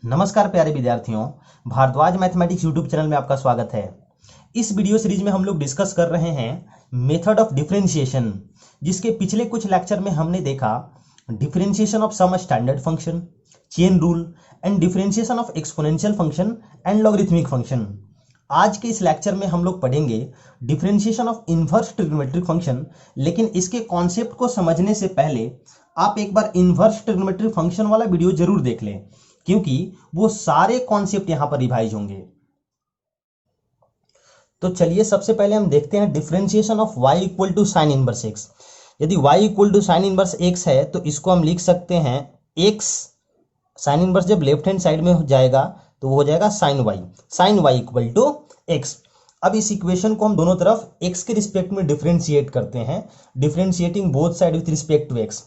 नमस्कार प्यारे विद्यार्थियों, भारद्वाज मैथमेटिक्स यूट्यूब चैनल में आपका स्वागत है। इस वीडियो सीरीज में हम लोग डिस्कस कर रहे हैं मेथड ऑफ डिफरेंशिएशन, जिसके पिछले कुछ लेक्चर में हमने देखा differentiation of some standard function, chain rule and differentiation of exponential function and logarithmic function. आज के इस लेक्चर में हम लोग पढ़ेंगे differentiation of inverse trigonometric function. लेकिन इसके कॉन्सेप्ट को समझने से पहले आप एक बार इनवर्स ट्रिग्नोमेट्रिक फंक्शन वाला वीडियो जरूर देख लें, क्योंकि वो सारे कॉन्सेप्ट यहां पर रिवाइज होंगे। तो चलिए सबसे पहले हम देखते हैं differentiation of y equal to sine inverse x। यदि y equal to sine inverse x है तो इसको हम लिख सकते हैं x, साइन इनवर्स जब लेफ्ट हैंड साइड में हो जाएगा तो वो हो जाएगा sine y equal to x। अब इस इक्वेशन को हम दोनों तरफ x के रिस्पेक्ट में डिफरेंशिएट करते हैं, differentiating both side with respect to x।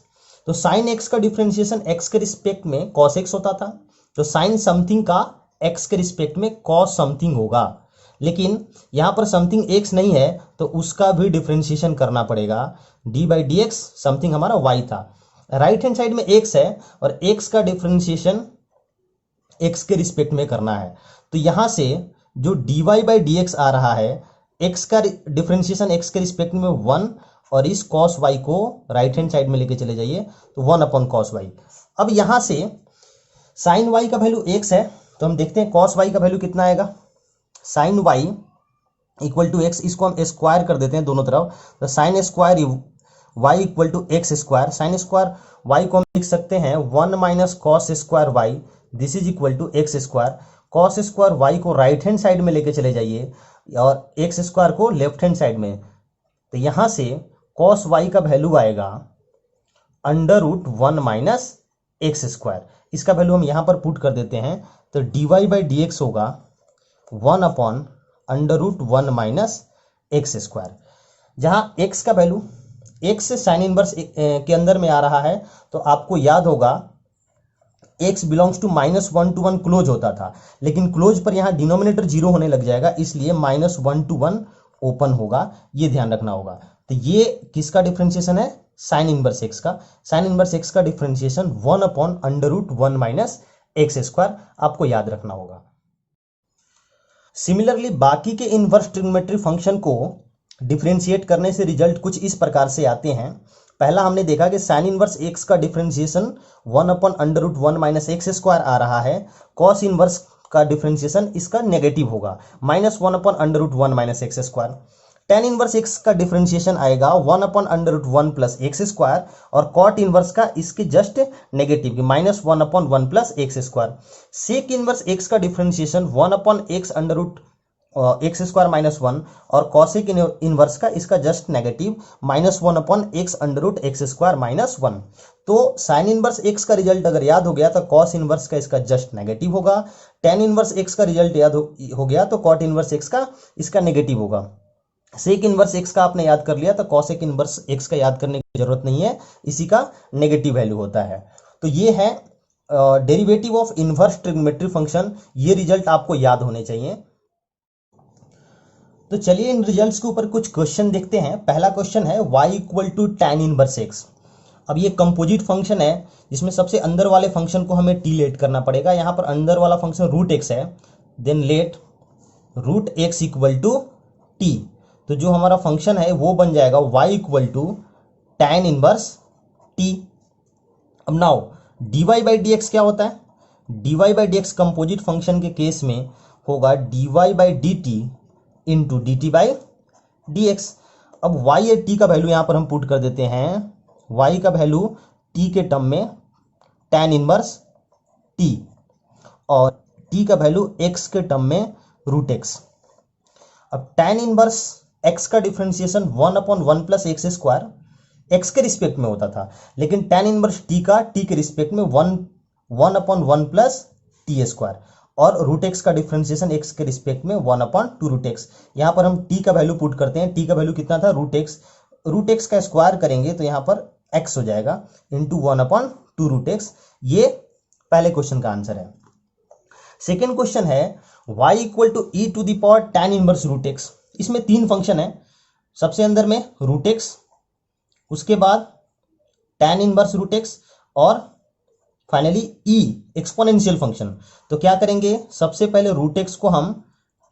तो साइन x का डिफरेंशिएशन x के रिस्पेक्ट में cos x होता था, तो साइन समथिंग का x के रिस्पेक्ट में cos समथिंग होगा। लेकिन यहां पर समथिंग x नहीं है तो उसका भी डिफरेंशिएशन करना पड़ेगा। d by D x something हमारा y था, राइट हैंड साइड में x है और x का डिफरेंशिएशन x के रिस्पेक्ट में करना है। तो यहां से जो dy बाई डी एक्स आ रहा है, x का डिफरेंशिएशन x के रिस्पेक्ट में 1 और इस cos y को राइट हैंड साइड में लेके चले जाइए तो 1 अपॉन cos y। अब यहां से साइन y का वैल्यू x है तो हम देखते हैं cos y का वैल्यू कितना आएगा। Sine y equal to x, इसको हम स्क्वायर कर देते हैं दोनों तरफ, तो sine square y equal to x square. Sine square y को हम लिख सकते हैं 1 माइनस cos square y, this is equal to x square. Cos square y को राइट हैंड साइड में लेके चले जाइए और एक्स स्क्वायर को लेफ्ट हैंड साइड में, तो यहां से कॉस y का वैल्यू आएगा under root 1 minus x square. इसका वैल्यू हम यहां पर पुट कर देते हैं तो dy बाई डी एक्स होगा 1 upon under root 1 minus x square. जहां x का वैल्यू x साइन इनवर्स के अंदर में आ रहा है तो आपको याद होगा x belongs to -1 to 1 close होता था, लेकिन क्लोज पर यहां डिनोमिनेटर जीरो होने लग जाएगा, इसलिए -1 to 1 ओपन होगा, ये ध्यान रखना होगा। तो ये किसका डिफरेंशिएशन है? साइन इनवर्स x का। साइन इनवर्स x का differentiation 1 upon under root 1 minus x square, आपको याद रखना होगा। सिमिलरली बाकी के इनवर्स ट्रिग्नोमेट्रिक फंक्शन को डिफरेंशिएट करने से रिजल्ट कुछ इस प्रकार से आते हैं। पहला हमने देखा कि साइन इनवर्स x का differentiation 1 upon under root 1 minus x square आ रहा है। कॉस इनवर्स का डिफरेंशिएशन इसका नेगेटिव होगा, -1 upon under root 1 minus x square. Tan inverse x का डिफरेंशिएशन आएगा 1 upon under root 1 plus x square, और कॉट इनवर्स का इसके just negative -1 upon 1 plus x square. Sec inverse x का differentiation 1 upon x under root x square -1, और cosec inverse का इसका just negative -1 upon x under root x square -1। तो sine inverse x का result अगर याद हो गया तो कॉस इनवर्स का इसका जस्ट नेगेटिव होगा। टेन इनवर्स x का रिजल्ट याद हो गया तो कॉट इनवर्स x का इसका नेगेटिव होगा। सेक इनवर्स x का आपने याद कर लिया तो कॉसेक इनवर्स x का याद करने की जरूरत नहीं है, इसी का नेगेटिव वैल्यू होता है। तो ये है derivative of inverse trigonometric function, ये रिजल्ट आपको याद होने चाहिए। तो चलिए इन रिजल्ट्स के ऊपर कुछ क्वेश्चन देखते हैं। पहला क्वेश्चन है y equal to tan inverse x। अब ये कंपोजिट फंक्शन है जिसमें सबसे अंदर वाले फंक्शन को हमें t लेट करना पड़ेगा। यहाँ पर अंदर वाला फंक्शन रूट x है, then let root x equal to t, तो जो हमारा फंक्शन है वो बन जाएगा y equal to tan inverse t। अब now dy by D x क्या होता है? dy by D x composite function के केस में होगा dy by D T into D T by D x. अब y या t का वैल्यू यहां पर हम पुट कर देते हैं, y का वैल्यू t के टर्म में tan इनवर्स t और t का वैल्यू x के टर्म में रूट x। अब tan इनवर्स x का differentiation 1 upon 1 plus x square x के रिस्पेक्ट में होता था, लेकिन tan इनवर्स t का t के रिस्पेक्ट में 1 अपॉन 1 प्लस टी स्क्वायर, और रूट x का डिफरेंशिएशन x के रिस्पेक्ट में 1 अपॉन 2 रूट x। यहाँ पर हम t का वैल्यू पुट करते हैं, t का वैल्यू कितना था? रूट x का स्क्वायर करेंगे तो यहाँ पर x हो जाएगा इंटू 1 अपॉन 2 रूट x। ये पहले क्वेश्चन का आंसर है। सेकेंड क्वेश्चन है y equal to e to the power tan inverse root x। इसमें तीन फंक्शन है, सबसे अंदर में रूट x, उसके बाद tan इनवर्स रूट x और फाइनली ई एक्सपोनेंशियल फंक्शन, तो क्या करेंगे, सबसे पहले रूट एक्स को हम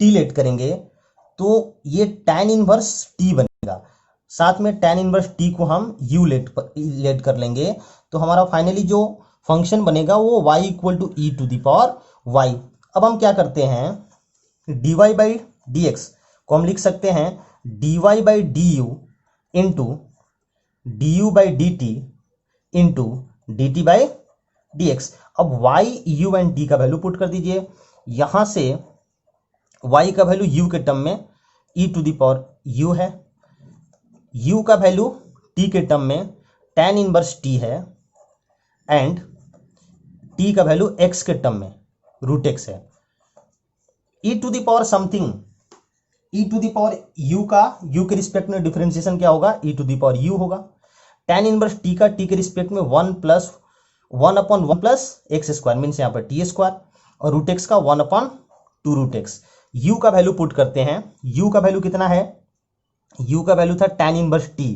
टी लेट करेंगे, तो ये tan इनवर्स टी बनेगा, साथ में tan इनवर्स टी को हम यू लेट कर लेंगे, तो हमारा फाइनली जो फंक्शन बनेगा वो y equal to e to the power y. अब हम क्या करते हैं, dy बाई डी एक्स को हम लिख सकते हैं dy by D you into D you by D T into D T by D x. अब y u एंड t का वैल्यू पुट कर दीजिए, यहां से y का वैल्यू u के टर्म में e to the power u है, u का वैल्यू t के टर्म में tan इनवर्स t है, एंड t का वैल्यू x के टर्म में रूट x है। e to the power something, e to the power u का u के रिस्पेक्ट में डिफरेंशिएशन क्या होगा, e to the power u होगा। tan इनवर्स t का t के रिस्पेक्ट में 1 upon 1 plus x square means यहाँ पर टी स्क्वायर, और रूट एक्स का 1 अपॉन 2 रूट एक्स। u का वैल्यू पुट करते हैं, u का वैल्यू कितना है, u का वैल्यू था tan इनवर्स t,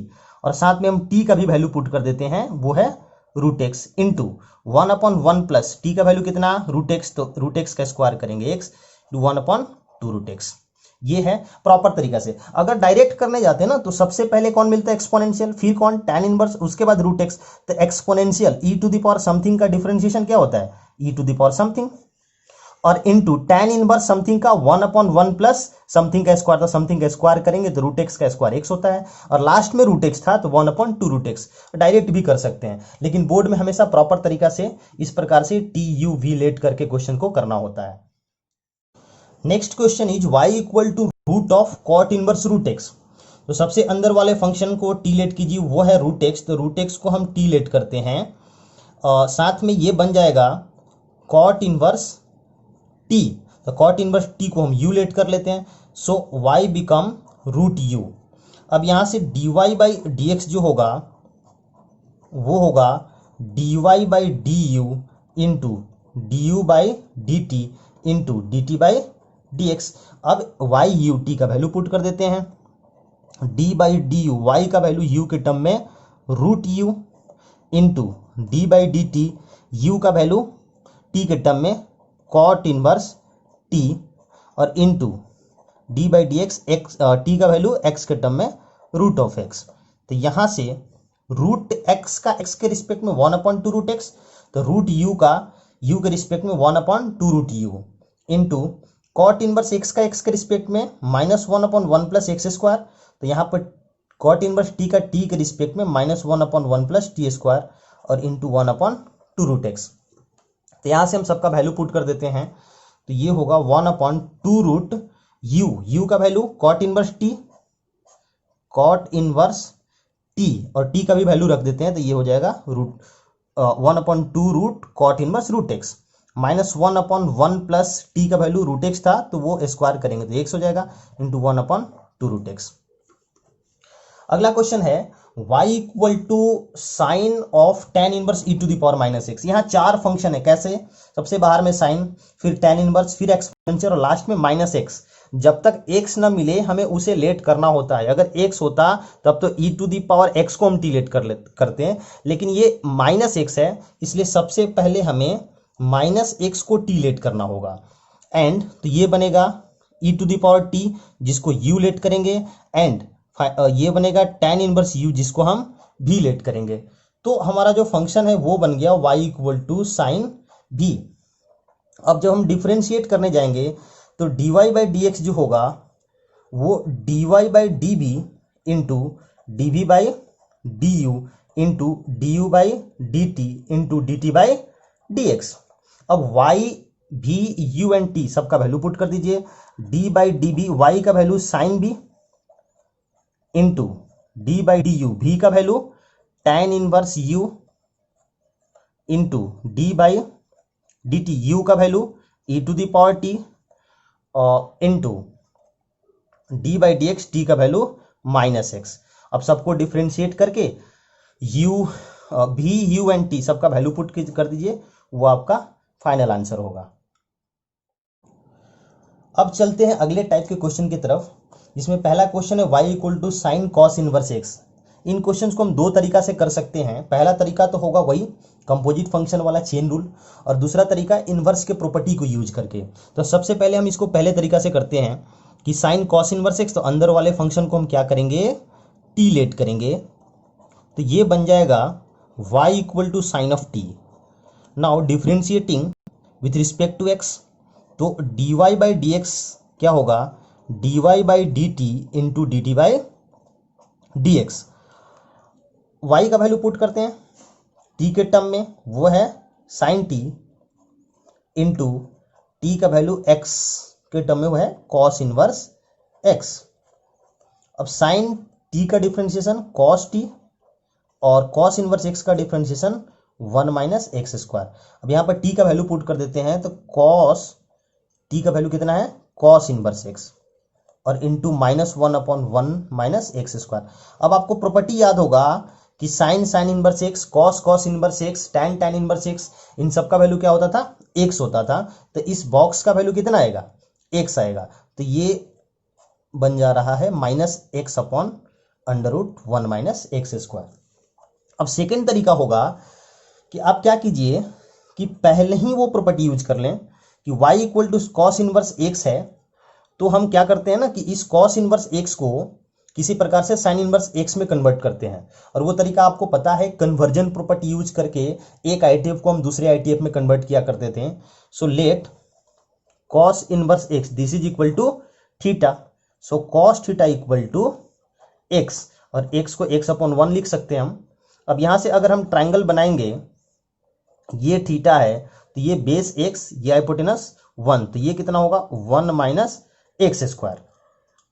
और साथ में हम t का भी वैल्यू पुट कर देते हैं, वो है root x into 1 upon 1 plus t का वैल्यू कितना रूट एक्स, तो रूट एक्स का स्क्वायर करेंगे x, 1 अपॉन 2 रूट एक्स। ये है प्रॉपर तरीका से। अगर डायरेक्ट करने जाते हैं ना तो सबसे पहले कौन मिलता है, एक्सपोनेंशियल, फिर कौन, tan इनवर्स, उसके बाद रूट एक्स। तो exponential e to the power something का डिफरेंशिएशन क्या होता है, e to the power something, और इनटू tan इनवर्स समथिंग का 1 अपॉन 1 प्लस समथिंग का स्क्वायर, तो समथिंग का स्क्वायर करेंगे तो रूट एक्स का स्क्वायर एक्स होता है, और लास्ट में रूट एक्स था तो 1 अपॉन 2 रूट एक्स। डायरेक्ट भी कर सकते हैं, लेकिन बोर्ड में हमेशा प्रॉपर तरीका से इस प्रकार से टी यू वी लेट करके क्वेश्चन को करना होता है। Next question is y equal to root of cot inverse root x. तो सबसे अंदर वाले फंक्शन को टी लेट कीजिए, वो है रूट एक्स, तो रूट एक्स को हम टी लेट करते हैं, साथ में ये बन जाएगा कॉट इनवर्स टी, तो कॉट इनवर्स टी को हम यू लेट कर लेते हैं, सो y बिकम रूट यू। अब यहाँ से dy बाई डी एक्स जो होगा वो होगा dy by D you into D you by D T into D T by D x. अब y u t का वैल्यू पुट कर देते हैं, d by D u, y का वैल्यू u के टर्म में root u into D by D T, you का value t के टर्म में कॉट इनवर्स t, और into D by D x, t का वैल्यू x के टर्म में रूट ऑफ x। तो यहाँ से रूट x का x के रिस्पेक्ट में 1 अपॉन 2 रूट x, तो रूट u का u के रिस्पेक्ट में 1 upon 2 root u into cot inverse x का x के रिस्पेक्ट में -1 अपॉन 1 प्लस एक्स स्क्वायर, तो यहाँ पर कॉट इनवर्स t का t के रिस्पेक्ट में -1 अपॉन 1 प्लस टी स्क्वायर, और इंटू 1 अपॉन 2 रूट एक्स। तो यहाँ से हम सबका वैल्यू पुट कर देते हैं, तो ये होगा 1 अपॉन 2 रूट यू का value cot inverse t, cot inverse t, और टी का भी वैल्यू रख देते हैं, तो ये हो जाएगा root 1 upon 2 root cot inverse root x, -1 upon 1 plus t का वैल्यू रूट एक्स था तो वो स्क्वायर करेंगे तो एक्स हो जाएगा, इंटू 1 अपॉन 2 रूट एक्स। अगला क्वेश्चन है y equal to sine of tan inverse e to the power minus x. यहाँ 4 फंक्शन है, कैसे, सबसे बाहर में साइन, फिर tan इनवर्स, फिर एक्सपोनेंशियल, और लास्ट में माइनस एक्स। जब तक x न मिले हमें उसे लेट करना होता है, अगर x होता तब तो e to the power x को हम टी लेट करते हैं, लेकिन ये माइनस एक्स है, इसलिए सबसे पहले हमें माइनस एक्स को टी लेट करना होगा, एंड तो ये बनेगा e to the power t जिसको u लेट करेंगे, एंड ये बनेगा tan इनवर्स u जिसको हम v लेट करेंगे। तो हमारा जो फंक्शन है वो बन गया y equal to sine v। अब जब हम डिफरेंशिएट करने जाएंगे तो dy बाई डी एक्स जो होगा वो dy by D B into D V by D you into D you by D T into D T by D x. अब y v u and t सबका value put कर दीजिए, d by D B, Y का value sine b into D by D U, V का value tan inverse u into D by D T, you का value e to the power t into D by D x, T का value minus x. अब सबको differentiate करके u भी u and t सबका value put कर दीजिए, वो आपका फाइनल आंसर होगा। अब चलते हैं अगले टाइप के क्वेश्चन की तरफ, जिसमें पहला क्वेश्चन है y equal to sine cos inverse x. इन क्वेश्चंस को हम दो तरीका से कर सकते हैं। पहला तरीका तो होगा वही कंपोजिट फंक्शन वाला चेन रूल, और दूसरा तरीका इनवर्स के प्रॉपर्टी को यूज करके। तो सबसे पहले हम इसको पहले तरीका से करते हैं कि साइन कॉस इनवर्स एक्स, तो अंदर वाले फंक्शन को हम क्या करेंगे, टी लेट करेंगे, तो ये बन जाएगा y equal to sine of t. Now differentiating with respect to x, तो dy बाई डी एक्स क्या होगा, dy by D T into D T by D x. Y का वैल्यू पुट करते हैं t के टर्म में, वो है साइन टी, इंटू टी का वैल्यू x के टर्म में वो है कॉस इनवर्स x। अब साइन टी का डिफ्रेंशिएशन कॉस टी, और कॉस इनवर्स x का डिफ्रेंशिएशन 1 माइनस एक्स स्क्वायर। अब यहाँ पर t का वैल्यू पुट कर देते हैं, तो कॉस t का वैल्यू कितना है, कॉस इनवर्स x, और इंटू -1/1 माइनस एक्स स्क्वायर। अब आपको प्रॉपर्टी याद होगा कि sine sine inverse x, cos cos inverse x, tan tan inverse x, इन सब का वैल्यू क्या होता था, एक्स होता था। तो इस बॉक्स का वैल्यू कितना आएगा, एक्स आएगा। तो ये बन जा रहा है -x/√1 माइनस एक्स स्क्वायर। अब सेकेंड तरीका होगा कि आप क्या कीजिए कि पहले ही वो प्रॉपर्टी यूज कर लें कि y equal to cos inverse x है, तो हम क्या करते हैं ना कि इस कॉस इनवर्स एक्स को किसी प्रकार से साइन इनवर्स एक्स में कन्वर्ट करते हैं। और वो तरीका आपको पता है, कन्वर्जन प्रॉपर्टी यूज करके एक आईटीएफ को हम दूसरे आईटीएफ में कन्वर्ट किया करते थे। So let cos inverse x this is equal to theta, so cos theta equal to x, और एक्स को x/1 लिख सकते हैं हम। अब यहां से अगर हम ट्राइंगल बनाएंगे, ये थीटा है तो ये बेस एक्स, ये हाइपोटेनस 1, तो ये कितना होगा 1 माइनस एक्स स्क्वायर।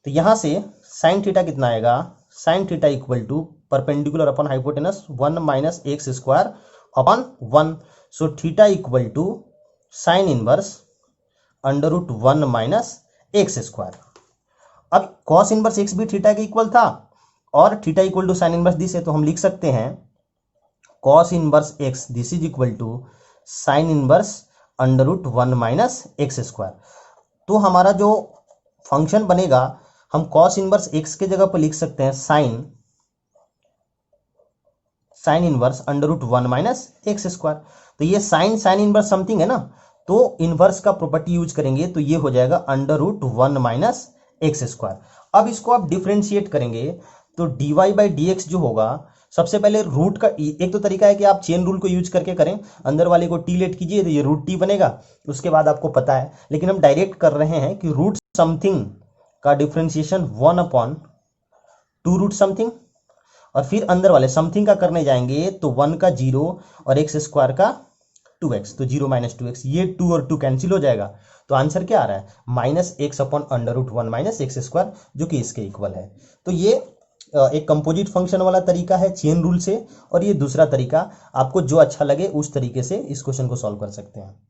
तो यहां से साइन थीटा कितना आएगा, sine theta equal to perpendicular upon hypotenuse 1 minus x square upon 1। So theta equal to sine inverse √1 minus x square. अब कॉस इनवर्स एक्स भी थीटा के इक्वल था, और theta equal to sine inverse this है, तो हम लिख सकते हैं cos inverse x this is equal to sine inverse √1 minus x square. तो हमारा जो फंक्शन बनेगा, हम कॉस इनवर्स एक्स के जगह पर लिख सकते हैं sign inverse √1 minus x square. तो ये साइन साइन इनवर्स समथिंग है ना, तो इनवर्स का प्रॉपर्टी यूज करेंगे, तो ये हो जाएगा √1 माइनस एक्स स्क्वायर। अब इसको आप डिफ्रेंशिएट करेंगे, तो dy बाई डी एक्स जो होगा, सबसे पहले रूट का एक तो तरीका है कि आप चेन रूल को यूज करके करें, अंदर वाले को टी लेट कीजिए तो ये √t बनेगा, उसके बाद आपको पता है। लेकिन हम डायरेक्ट कर रहे हैं कि रूट समथिंग का डिफ्रेंशिएशन 1/2 रूट समथिंग, और फिर अंदर वाले समथिंग का करने जाएंगे तो 1 का 0 और एक्स स्क्वायर का 2x, तो 0 माइनस 2x, ये 2 और 2 कैंसिल हो जाएगा। तो आंसर क्या आ रहा है, -x/√1 माइनस एक्स स्क्वायर, जो कि इसके इक्वल है। तो ये एक कंपोजिट फंक्शन वाला तरीका है चेन रूल से, और ये दूसरा तरीका, आपको जो अच्छा लगे उस तरीके से इस क्वेश्चन को सॉल्व कर सकते हैं।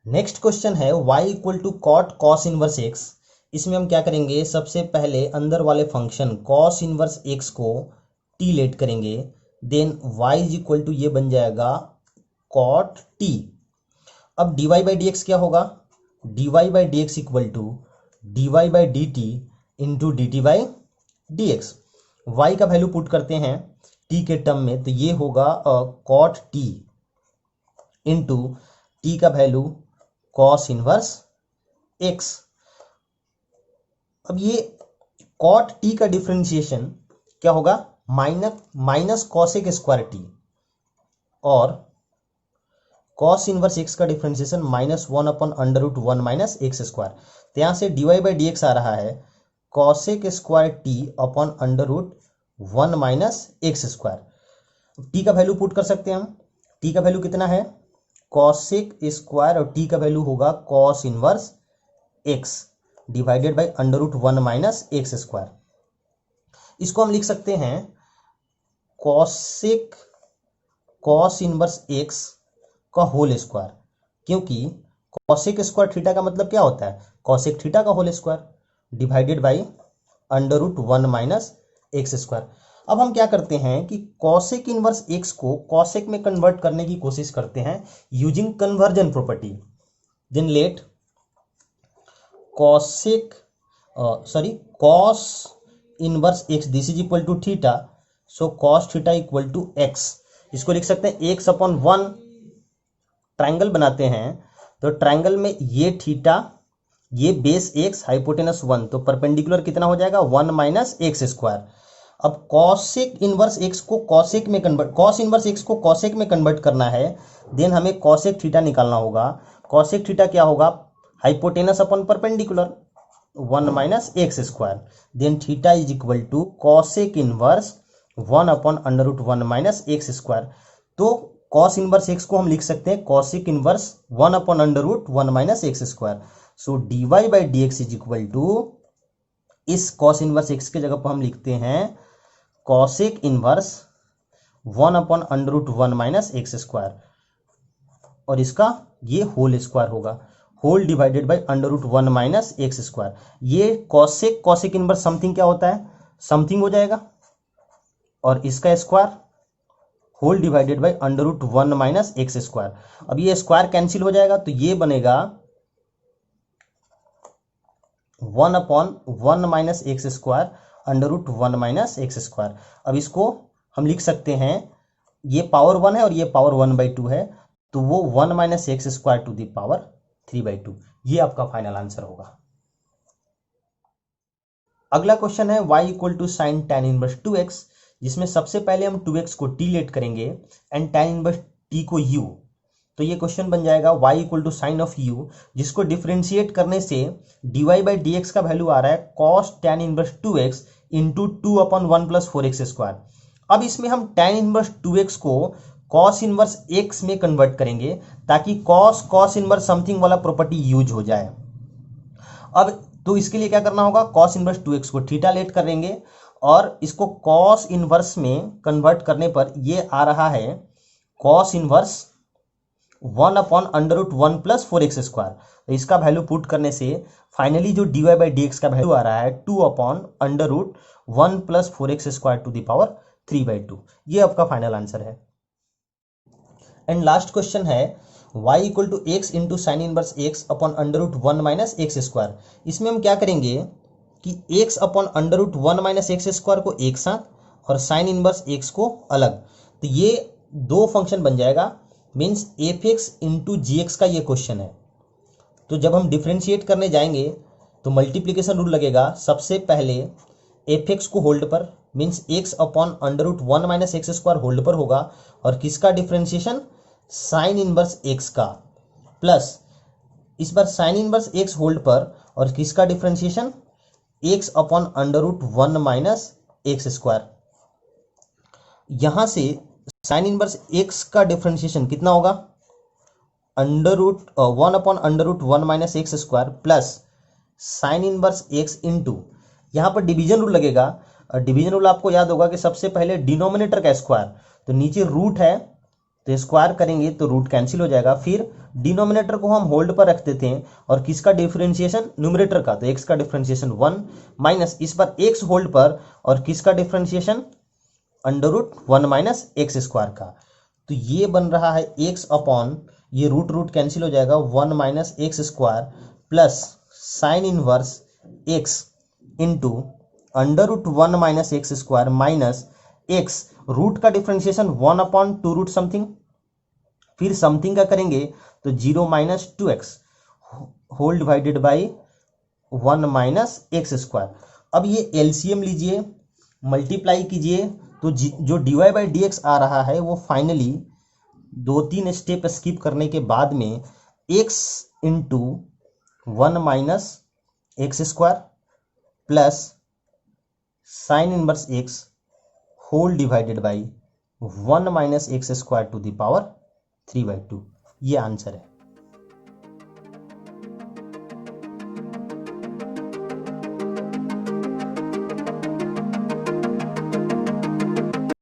नेक्स्ट क्वेश्चन है y equal to cot cos inverse x. इसमें हम क्या करेंगे, सबसे पहले अंदर वाले फंक्शन कॉस इनवर्स एक्स को टी लेट करेंगे, then y is equal to ये बन जाएगा कॉट टी। अब dy बाई डी एक्स क्या होगा, dy by D x equal to dy by D T into D T by D x. Y का value put करते हैं टी के टर्म में, तो ये होगा कॉट टी इंटू टी का वैल्यू कॉस इनवर्स एक्स। अब ये कॉट टी का डिफ्रेंशिएशन क्या होगा, माइनस कॉसेक स्क्वायर टी, और कॉस इनवर्स एक्स का डिफ्रेंशिएशन -1/√1 माइनस एक्स स्क्वायर। तो यहाँ से dy बाई डी एक्स आ रहा है cosec square T upon √1 minus x square. T का वैल्यू पुट कर सकते हैं हम, टी का वैल्यू कितना है कॉसेक स्क्वायर, और टी का वैल्यू होगा cos inverse x divided by √1 minus x square. इसको हम लिख सकते हैं कॉसेक कॉस इनवर्स एक्स का होल स्क्वायर, क्योंकि कॉसेक स्क्वायर थीटा का मतलब क्या होता है, कॉसेक थीटा का whole square divided by √1 minus x square. अब हम क्या करते हैं कि कॉसेक इनवर्स एक्स को कॉसेक में कन्वर्ट करने की कोशिश करते हैं using conversion property. Then let cos inverse x this is equal to theta, so cos theta equal to x, इसको लिख सकते हैं एक्स अपॉन वन, ट्राइंगल बनाते हैं तो ट्राइंगल में ये थीटा, ये बेस एक्स, हाइपोटेनस वन, तो परपेंडिकुलर कितना हो जाएगा, वन माइनस एक्स स्क्वायर। अब कॉसेक इनवर्स एक्स को कॉसेक में कन्वर्ट, कॉस इनवर्स एक्स को कॉसेक में कन्वर्ट करना है, देन हमें कॉसेक थीटा निकालना होगा। कॉसेक थीटा क्या होगा, hypotenuse upon perpendicular, one minus x square, then theta is equal to cosec inverse one upon under root one minus x square. तो कॉस इनवर्स एक्स को हम लिख सकते हैं cosec inverse one upon under root one minus x square. So d Y by D x is equal to, इस cos inverse x के जगह पर हम लिखते हैं cosec inverse one upon under root one minus x square, और इसका ये होल स्क्वायर होगा, whole divided by under root one minus x square. ये कॉसेक कॉसेक इनवर्स समथिंग क्या होता है, समथिंग हो जाएगा, और इसका square whole divided by under root one minus x square. अब ये स्क्वायर कैंसिल हो जाएगा तो ये बनेगा one upon one minus x square under root one minus x square. अब इसको हम लिख सकते हैं, ये पावर वन है और ये पावर वन बाई टू है, तो वो one minus x square to the power three by two, ये आपका फाइनल आंसर होगा। अगला क्वेश्चन है y equal to sine tan inverse two x, जिसमें सबसे पहले हम 2x को t लेट करेंगे एंड tan इनवर्स t को u, तो ये क्वेश्चन बन जाएगा y equal to sine of u, जिसको डिफरेंशिएट करने से dy बाई डी एक्स का वैल्यू आ रहा है cos tan inverse 2x into two upon one plus four x square. अब इसमें हम tan इनवर्स 2x को cos इनवर्स x में कन्वर्ट करेंगे ताकि cos इनवर्स समथिंग वाला प्रॉपर्टी यूज हो जाए। अब तो इसके लिए क्या करना होगा, cos इनवर्स 2x को थीटा लेट करेंगे और इसको cos इनवर्स में कन्वर्ट करने पर ये आ रहा है cos inverse one upon under root one plus four x square. तो इसका वैल्यू पुट करने से फाइनली जो D Y by D x का वैल्यू आ रहा है two upon under root one plus four x square to the power three by two, ये आपका फाइनल आंसर है। एंड लास्ट क्वेश्चन है y equal to x into sine inverse x upon under root one minus x square. इसमें हम क्या करेंगे कि x upon under root one minus x square को एक साथ और साइन इनवर्स x को अलग, तो ये दो फंक्शन बन जाएगा, मीन्स एफ एक्स इंटू जी एक्स का ये क्वेश्चन है। तो जब हम डिफ्रेंशिएट करने जाएंगे तो मल्टीप्लीकेशन रूल लगेगा, सबसे पहले एफ एक्स को होल्ड पर, means x upon under root one minus x square hold पर होगा, और किसका डिफ्रेंशिएशन, साइन इनवर्स एक्स का, प्लस इस बार साइन इनवर्स एक्स होल्ड पर और किसका differentiation, x upon under root one minus x square. यहां से साइन इनवर्स एक्स का डिफरेंशिएशन कितना होगा, under root one upon under root one minus x square plus sine inverse x into, यहाँ पर डिवीजन रूल लगेगा। डिवीजन रूल आपको याद होगा कि सबसे पहले डिनोमिनेटर का स्क्वायर, तो नीचे रूट है तो स्क्वायर करेंगे तो रूट कैंसिल हो जाएगा, फिर डिनोमिनेटर को हम होल्ड पर रखते थे और किसका डिफरेंशिएशन, न्यूमरेटर का, तो एक्स का डिफरेंशिएशन वन माइनस इस पर एक्स होल्ड पर और किसका differentiation, under root one minus x square का। तो ये बन रहा है एक्स अपॉन, ये रूट रूट कैंसिल हो जाएगा, one minus x square plus sine inverse x into under root one minus x square minus x, root का differentiation one upon two root something, फिर समथिंग का करेंगे तो zero minus two x whole divided by one minus x square. अब ये LCM लीजिए, multiply कीजिए, तो जो D Y by D X आ रहा है वो फाइनली दो तीन स्टेप स्किप करने के बाद में x into one minus x square plus sine inverse x whole divided by one minus x square to the power three by two, ये आंसर है।